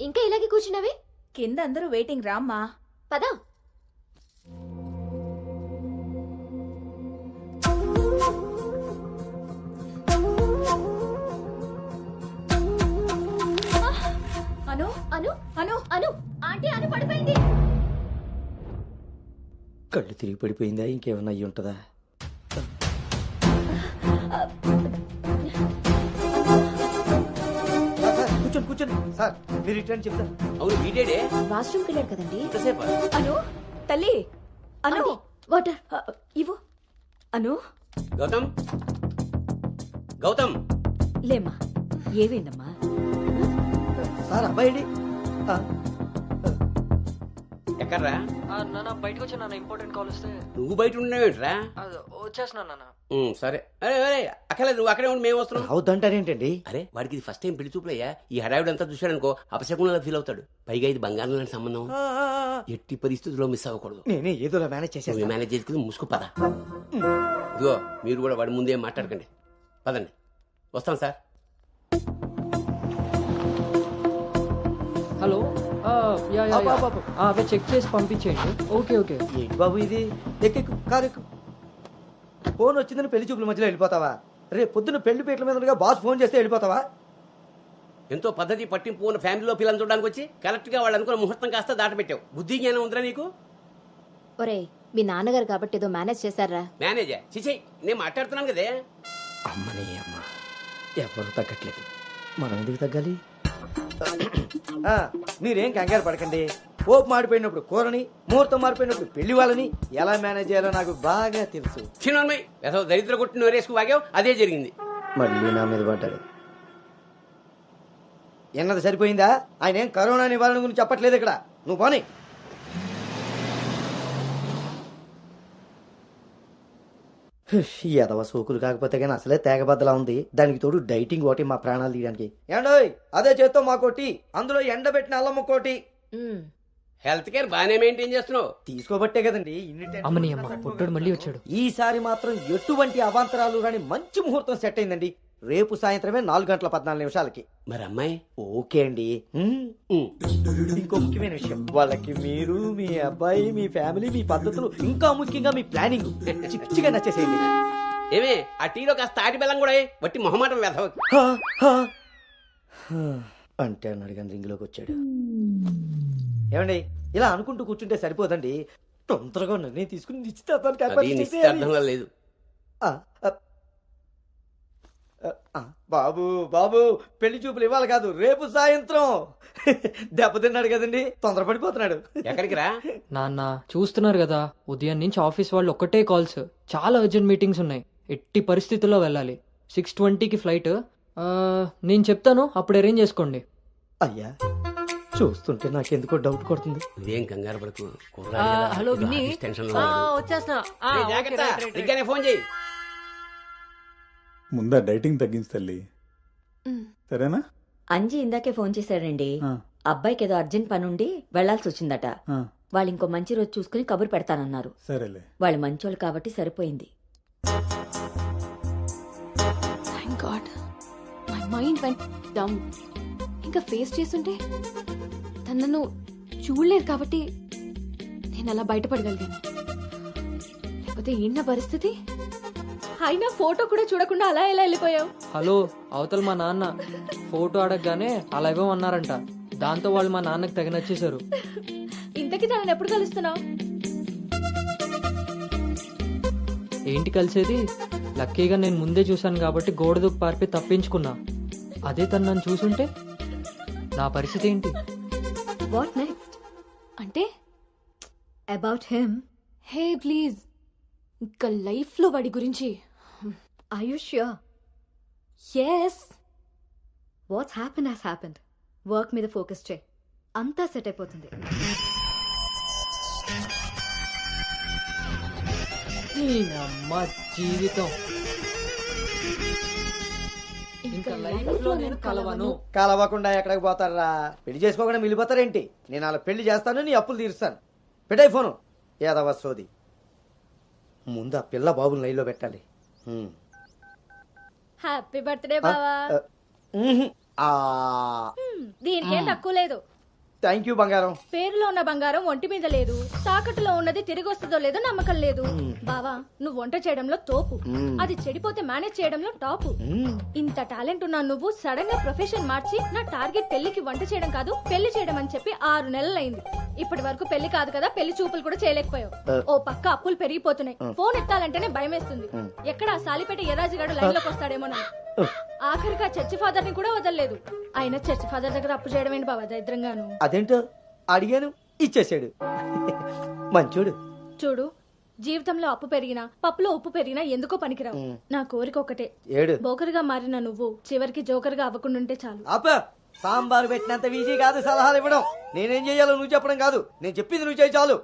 ఇంకా ఇలాగే కూర్చున్నావే? కింద అందరూ వెయిటింగ్ రామ్మా. పద. అను అను అను అను ఆంటీ అను పడిపోయింది. కళ్ళు తిరిగి పడిపోయిందా? ఇంకేమన్నా అయ్యి ఉంటుందా? కూర్చోండి కూర్చోండి సార్, మీరు రిటర్న్ చెప్తారు. అవును వీడేడే వాష్రూమ్కి వెళ్ళాడు కదండి. ఎంతసేపు అను తల్లి అను ఆంటీ, వాటర్. ఇవ్వు. అను గౌతమ్ గౌతమ్ లేమ్మా, ఏమైందమ్మా? సార్ అబ్బాయి ఎక్కడ్రా? నాన్న బయటకు వచ్చా నాన్న, ఇంపార్టెంట్ కాల్ వస్తే. నువ్వు బయట ఉండవేంట్రా? వచ్చేస్తున్నా నాన్న. సరే. అరే అరే అక్కలే, నువ్వు అక్కడే ఉండి మేము వస్తున్నాం. అవుతుంటారేంటండి? అరే వాడికి ఇది ఫస్ట్ టైం పెళ్లి చూపులయ్యా. ఈ హడావిడి అంతా చూశాడనుకో అపశకునంలా ఫీల్ అవుతాడు. పైగా ఇది బంగారం లాంటి సంబంధం, ఎట్టి పరిస్థితుల్లో మిస్ అవ్వకూడదు. నేనే ఏదోలా మేనేజ్ నువ్వు చేసేస్తాను. మేనేజ్ చేసుకుని ముసుగు పద. ఇదిగో మీరు కూడా వాడి ముందే మాట్లాడకండి. పదండి, వస్తాం సార్. హలో, అవి చెక్ చేసి పంపించేయండి. Okay okay. ఏంటి బాబు ఇది? ఎక్కెక్కు, కారు ఎక్కు. ఫోన్ వచ్చిందని పెళ్లి చూపుల మధ్యలో వెళ్ళిపోతావా? రేపు పొద్దున్న పెళ్లి పీటల మీద ఉండగా బాస్ ఫోన్ చేస్తే వెళ్ళిపోతావా? ఎంతో పద్ధతి పట్టింపు ఉన్న ఫ్యామిలీలో పిల్లలు చూడడానికి వచ్చి కరెక్ట్ గా వాళ్ళు అనుకున్న ముహూర్తం కాస్త దాటపెట్టావు. బుద్ధి జ్ఞానం ఉందిరా నీకు? ఒరే, మీ నాన్నగారు కాబట్టి ఏదో మేనేజ్ చేశారా? మేనేజర్ చిచే, నేను మాట్లాడుతున్నాను కదే. అమ్మని అమ్మ, ఎవరు తగ్గట్లేదు, మనం ఎందుకు తగ్గాలి? మీరేం కంగారు పడకండి. పోపు మాడిపోయినప్పుడు కూరని, ముహూర్తం మారిపోయినప్పుడు పెళ్లి వాళ్ళని ఎలా మేనేజ్ చేయాలో నాకు బాగా తెలుసు. చిన్నమ్మాయి ఏదో దరిద్ర కొట్టి నోరేసుకు వాగావు, అదే జరిగింది. మళ్ళీ నా మీద పడ్డాడు. ఎన్నది సరిపోయిందా? ఆయన ఏం కరోనా నివారణ గురించి చెప్పట్లేదు ఇక్కడ. నువ్వు పోనీ. ఎదవ సోకులు కాకపోతే కానీ అసలే తేగబద్దలా ఉంది. దానికి తోడు డైటింగ్ ఒకటి మా ప్రాణాలు తీయడానికి. ఏండోయ్, అదే చేత్తో మాకోటి, అందులో ఎండబెట్టిన అల్లం ఒకటి. హెల్త్ కేర్ బాగానే మెయింటైన్ చేస్తున్నావు. తీసుకోబట్టే కదండి అమ్మని అమ్మ, పుట్టడు మళ్ళీ వచ్చాడు. ఈసారి మాత్రం ఎటువంటి అవాంతరాలు రాని మంచి ముహూర్తం సెట్ అయిందండి. రేపు సాయంత్రమే 4:14 మరి అమ్మాయి? ఓకే అండి. ఇంకో ముఖ్యమైన విషయం, వాళ్ళకి మీరు, మీ అబ్బాయి, మీ ఫ్యామిలీ, మీ పద్ధతులు, ఇంకా ముఖ్యంగా మీ ప్లానింగ్ చిచ్చిగా నచ్చేసేయండి. ఏమే ఆ టీలో కాస్త తాటి బెల్లం కూడా బట్టి మొహమాటం వెధవకి. అంటే అన్నాడు కానీ రింగ్లోకి వచ్చాడు. ఏమండి, ఇలా అనుకుంటూ కూర్చుంటే సరిపోదండి. తొందరగా నిర్ణయం తీసుకుని నిశ్చితార్థంగా లేదు. బాబు బాబు, పెళ్లి చూపులు ఇవ్వాలి కాదు, రేపు సాయంత్రం. దెబ్బతిన్నాడు కదండి, తొందరపడిపోతున్నాడు. ఎక్కడికి రా నాన్న, చూస్తున్నారు కదా, ఉదయం నుంచి ఆఫీస్ వాళ్ళు ఒక్కటే కాల్స్. చాలా అర్జెంట్ మీటింగ్స్ ఉన్నాయి, ఎట్టి పరిస్థితుల్లో వెళ్ళాలి. 6:20కి ఫ్లైట్. నేను చెప్తాను, అప్పుడు అరేంజ్ చేసుకోండి. అయ్యా, చూస్తుంటే నాకెందుకో డౌట్ కొడుతుంది. ఇదేం కంగారు పడకు. హలో విన్నీ, వచ్చేస్తున్నా. ఫోన్ చేయి. ముందా డైటింగ్ తగ్గించి తల్లి, సరేనా? అంజీ ఇందాకే ఫోన్ చేశాడండి. అబ్బాయికి ఏదో అర్జెంట్ పనుండి వెళ్లాల్సి వచ్చిందట. వాళ్ళు ఇంకో మంచి రోజు చూసుకుని కబురు పెడతానన్నారు. సరేలే, వాళ్ళు మంచోళ్ళు కాబట్టి సరిపోయింది. Thank God, my mind vent down. ఇంకా ఫేస్ చేస్తుంటే తనను చూడలేరు కాబట్టి నేను అలా బయటపడగలిగాను. లేకపోతే ఏంటి పరిస్థితి? అయినా ఫోటో కూడా చూడకుండా అలా ఎలా వెళ్ళిపోయావు? హలో, అవతల మా నాన్న ఫోటో అడగగానే అలా ఇవ్వమన్నారంట. దాంతో వాళ్ళు మా నాన్నకి తెగ నచ్చేశారు. ఇంతకీ తనని ఎప్పుడు కలుస్తున్నావు? ఏంటి కలిసేది? లక్కీగా నేను ముందే చూశాను కాబట్టి గోడ దూకి పారిపోయి తప్పించుకున్నా. అదే తను నన్ను చూసుంటే నా పరిస్థితి ఏంటి? What next? అంటే అబౌట్ హిమ్. హే ప్లీజ్, ఇంకా లైఫ్ లో వాడి గురించి. Are you sure? yes. What's happened has happened. Work మీద ఫోకస్ చేయి, అంతా సెట్ అయిపోతుంది. అమ్మ జీవితం, ఇంకా లైఫ్ లో నేను కలవను. కలవకుండా ఎక్కడికి పోతారా? పెళ్లి చేసుకోకుండా మిగిలిపోతారేంటి? నేను అలా పెళ్లి చేస్తాను, నీ అప్పులు తీరుస్తాను. పెట్టాయి ఫోను. ఏదవ సోది. ముందు ఆ పిల్ల బాబుని లైన్లో పెట్టాలి. హ్యాపీ బర్త్డే బావా. ఆ దీనికేం తక్కువ లేదు. థ్యాంక్ యూ బంగారం. పేరులో ఉన్న బంగారం ఒంటి మీద లేదు, తాకట్టులో ఉన్నది తిరిగి వస్తుందో లేదో నమ్మకం లేదు. బావా నువ్వు వంట చేయడంలో తోపు, అది చెడిపోతే మేనేజ్ చేయడంలో టాపు. ఇంత టాలెంట్ ఉన్న నువ్వు సడన్ గా ప్రొఫెషన్ మార్చి నా టార్గెట్ పెళ్లికి వంట చేయడం కాదు పెళ్లి చేయడం అని చెప్పి 6 నెలలైంది. ఇప్పటి వరకు పెళ్లి కాదు కదా పెళ్లి చూపులు కూడా చేయలేకపోయావు. ఓ పక్క అప్పులు పెరిగిపోతున్నాయి, ఫోన్ ఎత్తాలంటేనే భయం వేస్తుంది. ఎక్కడ సాలిపేట ఎర్రాజిగాడు లైన్ లోకి వస్తాడేమోనని. ఆఖరిగా చర్చి ఫాదర్ ని కూడా వదలలేదు. ఆయన చర్చి ఫాదర్ దగ్గర అప్పు చేయడం ఏంటి బాబా దరిద్రంగాను. అదేంటో అడిగాను, ఇచ్చేసాడు. మంచోడు. చూడు, జీవితంలో అప్పు పెరిగినా పప్పులో ఉప్పు పెరిగినా ఎందుకో పనికిరావు. నా కోరిక ఒకటే, ఏడు బోకర్గా మారిన నువ్వు చివరికి జోకర్గా అవ్వకుండా ఉంటే చాలు. అప్ప సాంబార్ పెట్టినంత ఈజీ కాదు సలహాలు ఇవ్వడం. నేనేం చెయ్యాలో నువ్వు చెప్పడం కాదు, నేను చెప్పింది నువ్వు చేయి చాలు.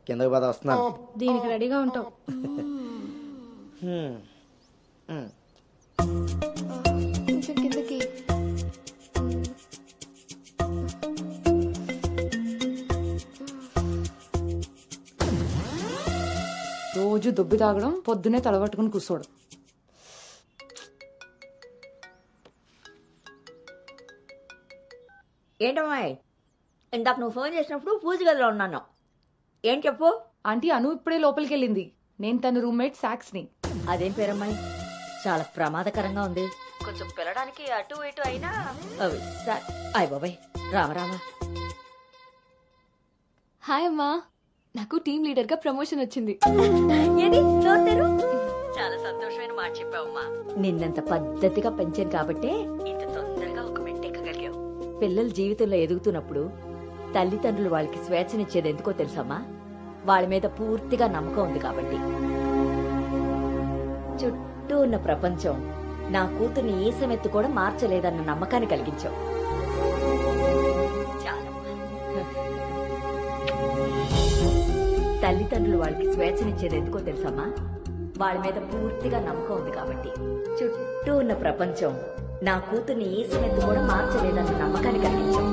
కిందకి పద, వస్తున్నాను. దీనికి రెడీగా ఉంటావు. కొంచెం కిందకి. రోజు దొబ్బి తాగడం, పొద్దునే తలబట్టుకుని కూర్చోడు. ఏంటమ్మాయి, ఇందాక నువ్వు ఫోన్ చేసినప్పుడు పూజ గదిలో ఉన్నాను. ఏం చెప్పు. ఆంటీ అను ఇప్పుడే లోపలికి వెళ్ళింది. నేను తన రూమ్మేట్ సాక్స్ని. అదేం పేరమ్మాయి, చాలా ప్రమాదకరంగా ఉంది. కొంచెం పిల్లడానికి అటు ఇటు అయినా. అయ్ బాబాయ్, రామరామా. హాయ్ అమ్మా, నాకు టీమ్ లీడర్ గా ప్రమోషన్ వచ్చింది. ఏది నోరు? చాలా సంతోషమైన మాట చెప్పావమ్మా. నిన్నంత పద్ధతిగా పెంచాను కాబట్టే ఇంత తొందరగా ఒక మెట్టెక్కగలిగావు. పిల్లల జీవితంలో ఎదుగుతున్నప్పుడు తల్లిదండ్రులు వాళ్ళకి స్వేచ్ఛనిచ్చేది ఎందుకో తెలుసమ్మా? వాళ్ళ మీద పూర్తిగా నమ్మకం ఉంది కాబట్టి. చుట్టూ ఉన్న ప్రపంచం నా కూతుర్ని ఏ సమెత్తు కూడా మార్చలేదన్న నమ్మకాన్ని కలిగించావు. తల్లిదండ్రులు వాళ్ళకి స్వేచ్ఛనిచ్చేది ఎందుకో తెలుసమ్మా? వాళ్ళ మీద పూర్తిగా నమ్మకం ఉంది కాబట్టి. చుట్టూ ఉన్న ప్రపంచం నా కూతుర్ని ఏ సమెత్తు కూడా మార్చలేదన్న నమ్మకాన్ని కలిగించావు.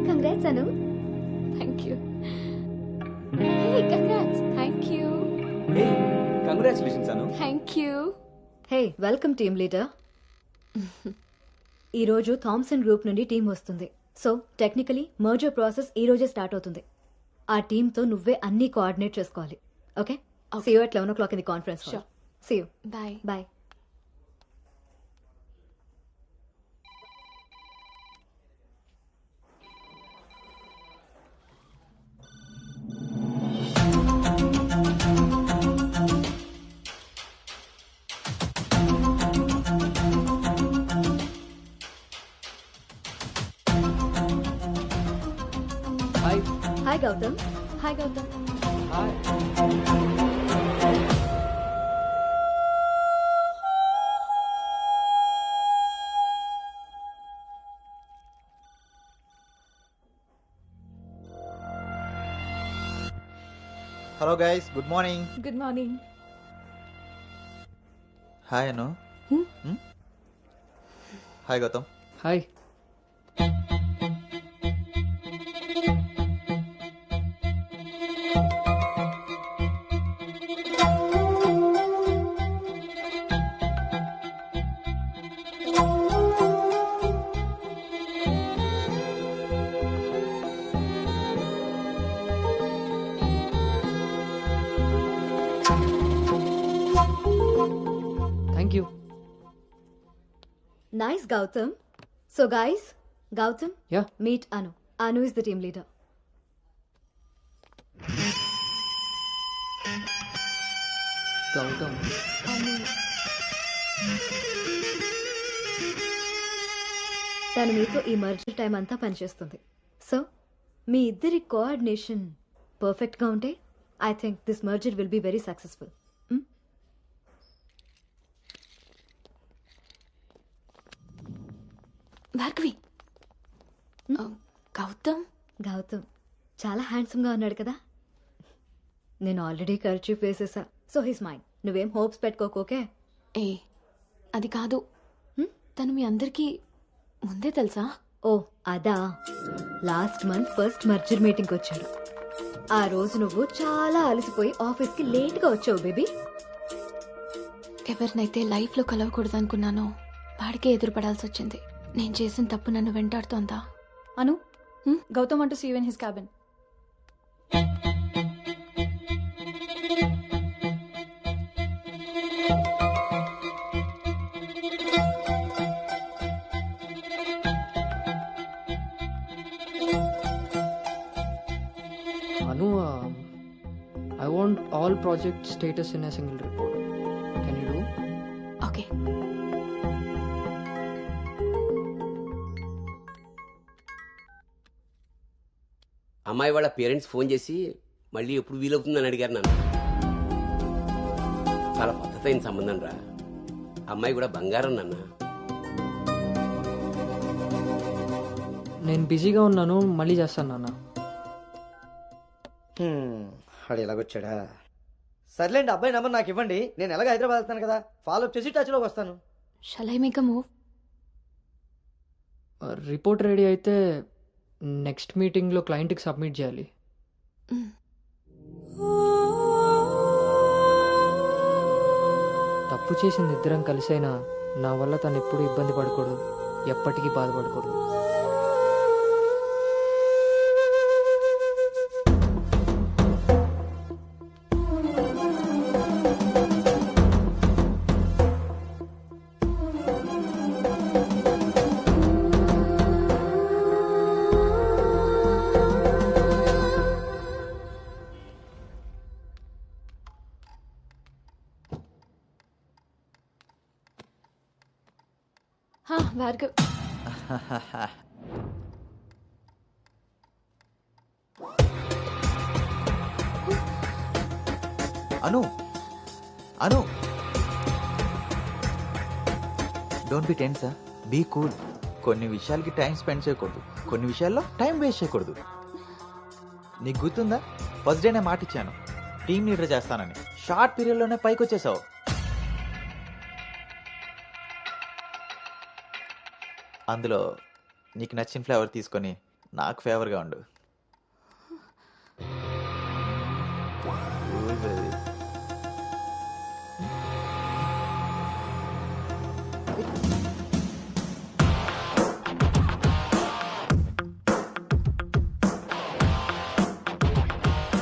Congrats Anu. Thank you. Hey congrats. Thank you. Congratulations Anu. Thank you. Hey welcome team leader. ఈ రోజు థామ్సన్ గ్రూప్ నుండి టీం వస్తుంది. సో టెక్నికలీ మర్జర్ ప్రాసెస్ ఈ రోజే స్టార్ట్ అవుతుంది. ఆ టీంతో నువ్వే అన్ని కోఆర్డినేట్ చేసుకోవాలి. Okay, see you at 11 o'clock in the conference hall. Sure. See you. Bye. Bye. Hi. Hi Gautam. Hi Gautam. Hi. Hello guys, good morning. Good morning. Hi Anu. Hi Gautam. Hi. Thank you. Nice Gautam. So guys, Gautam, Yeah. meet Anu. Anu is the team leader. Gautam. తను మీతో ఈ merger time అంతా పనిచేస్తుంది. So మీ ఇద్దరి coordination పర్ఫెక్ట్గా ఉంటే I think this merger will be very successful. Bhargavi. Gautam. Gautam చాలా హ్యాండ్సమ్గా ఉన్నాడు కదా. నేను ఆల్రెడీ ఖర్చు వేసేసా. So his mind. నువ్వేం హోప్స్ పెట్టుకోకే. ఏ అది కాదు, తను మీ అందరికీ ముందే తెలుసా? ఓ అదా, లాస్ట్ మంత్ ఫస్ట్ మర్జర్ మీటింగ్కి వచ్చాడు. ఆ రోజు నువ్వు చాలా అలసిపోయి ఆఫీస్కి లేట్గా వచ్చావు బేబీ. ఎవరినైతే లైఫ్లో కలవకూడదు అనుకున్నానో వాడికే ఎదురుపడాల్సి వచ్చింది. నేను చేసిన తప్పు నన్ను వెంటాడుతోందా? Anu, Gautam want to see you in his cabin. Anu, I want all project status in a single report. Can you do? Okay. అమ్మాయి వాళ్ళ పేరెంట్స్ ఫోన్ చేసి మళ్ళీ ఎప్పుడు వీలవుతుందని అడిగారు నన్ను. చాలా పద్ధతైన సంబంధం రా. అమ్మాయి కూడా బంగారం నాన్న. నేను బిజీగా ఉన్నాను, మళ్ళీ చేస్తాను నాన్న. వాడు ఎలాగొచ్చాడా? సర్లేండి, అబ్బాయి నెంబర్ నాకు ఇవ్వండి. నేను ఎలాగ హైదరాబాద్ వెళ్తాను కదా, ఫాలో అప్ చేసి టచ్లోకి వస్తాను. Shall I make a move? Report ready అయితే నెక్స్ట్ మీటింగ్లో క్లయింట్కి సబ్మిట్ చేయాలి. తప్పు చేసింది ఇద్దరం కలిసైనా నా వల్ల తను ఎప్పుడు ఇబ్బంది పడకూడదు, ఎప్పటికీ బాధపడకూడదు. Bhargav, Anu Anu don't be tense, be cool. కొన్ని విషయాలకి టైం స్పెండ్ చేయకూడదు, కొన్ని విషయాల్లో టైం వేస్ట్ చేయకూడదు. నీకు గుర్తుందా, ఫస్ట్ డే నేను మాట ఇచ్చాను టీమ్ లీడర్ చేస్తానని. షార్ట్ పీరియడ్లోనే పైకి వచ్చేసావు. అందులో నీకు నచ్చిన ఫ్లేవర్ తీసుకొని నాకు ఫేవర్గా ఉండు.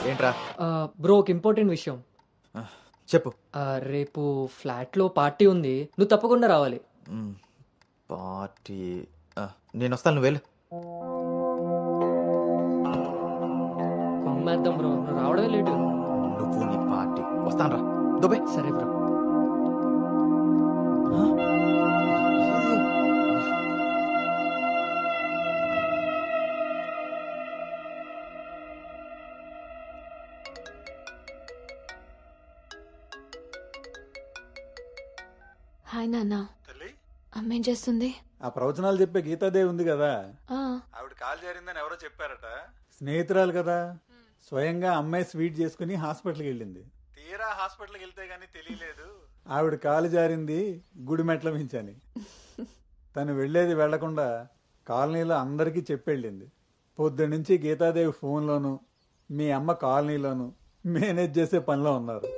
ఏంట్రా? బ్రో, ఒక ఇంపార్టెంట్ విషయం చెప్పు. రేపు ఫ్లాట్లో పార్టీ ఉంది, నువ్వు తప్పకుండా రావాలి. పార్టీ? నేను వస్తాను, నువ్వు వెళ్ళు. కుమ్మేద్దాం బ్రో, నువ్వు రావడమే లేటు. నువ్వు నీ పార్టీ, వస్తాను రా. దుబాయ్. సరే బ్రో. హాయ్ నాన్న. అమ్మ ఏం చేస్తుంది? ఆ ప్రవచనాలు చెప్పే గీతాదేవి ఉంది కదా, ఆ, ఆవిడ కాల్ జారిందని ఎవరో చెప్పారట. స్నేహితురాలు కదా, స్వయంగా అమ్మాయి స్వీట్ చేసుకుని హాస్పిటల్కి వెళ్ళింది. తీరా హాస్పిటల్కి వెళ్తే గానీ తెలియలేదు ఆవిడ కాలు జారింది గుడి మెట్ల మించని. తను వెళ్లేది వెళ్లకుండా కాలనీలో అందరికీ చెప్పెళ్ళింది. పొద్దున్నుంచి గీతాదేవి ఫోన్లోను, మీ అమ్మ కాలనీలోను మేనేజ్ చేసే పనిలో ఉన్నారు.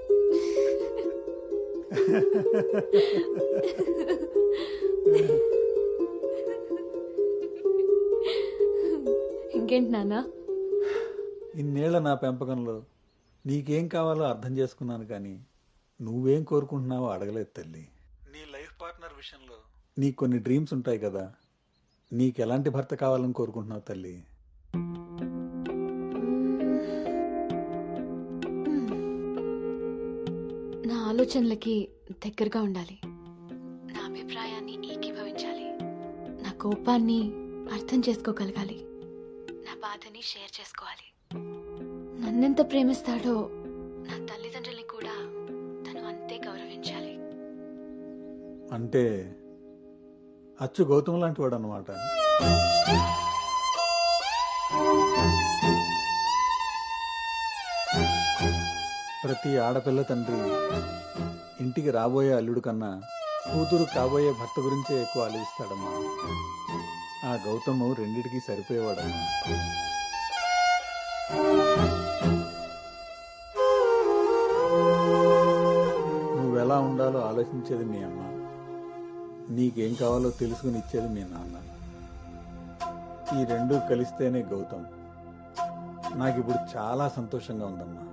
ఇంకేంటి నాన్న? ఇన్నేళ్ల నా పెంపకంలో నీకేం కావాలో అర్థం చేసుకున్నాను, కానీ నువ్వేం కోరుకుంటున్నావో అడగలేదు తల్లి. నీ లైఫ్ పార్ట్నర్ విషయంలో నీకు కొన్ని డ్రీమ్స్ ఉంటాయి కదా, నీకు ఎలాంటి భర్త కావాలని కోరుకుంటున్నావు తల్లి? నా ఆలోచనలకి దగ్గరగా ఉండాలి, నా అభిప్రాయాన్ని ఏకీభవించాలి, నా కోపాన్ని అర్థం చేసుకోగలగాలి, నా బాధని షేర్ చేసుకోవాలి. నన్నెంత ప్రేమిస్తాడో నా తల్లిదండ్రుల్ని కూడా తను అంతే గౌరవించాలి. అంటే అచ్చు గౌతమ్ లాంటి వాడు అన్నమాట. ప్రతి ఆడపిల్ల తండ్రి ఇంటికి రాబోయే అల్లుడు కన్నా కూతురు కాబోయే భర్త గురించే ఎక్కువ ఆలోచిస్తాడమ్మా. ఆ గౌతము రెండిటికి సరిపోయేవాడమ్మా. నువ్వెలా ఉండాలో ఆలోచించేది మీ అమ్మ, నీకేం కావాలో తెలుసుకుని ఇచ్చేది మీ నాన్న. ఈ రెండూ కలిస్తేనే గౌతమ్. నాకిప్పుడు చాలా సంతోషంగా ఉందమ్మా.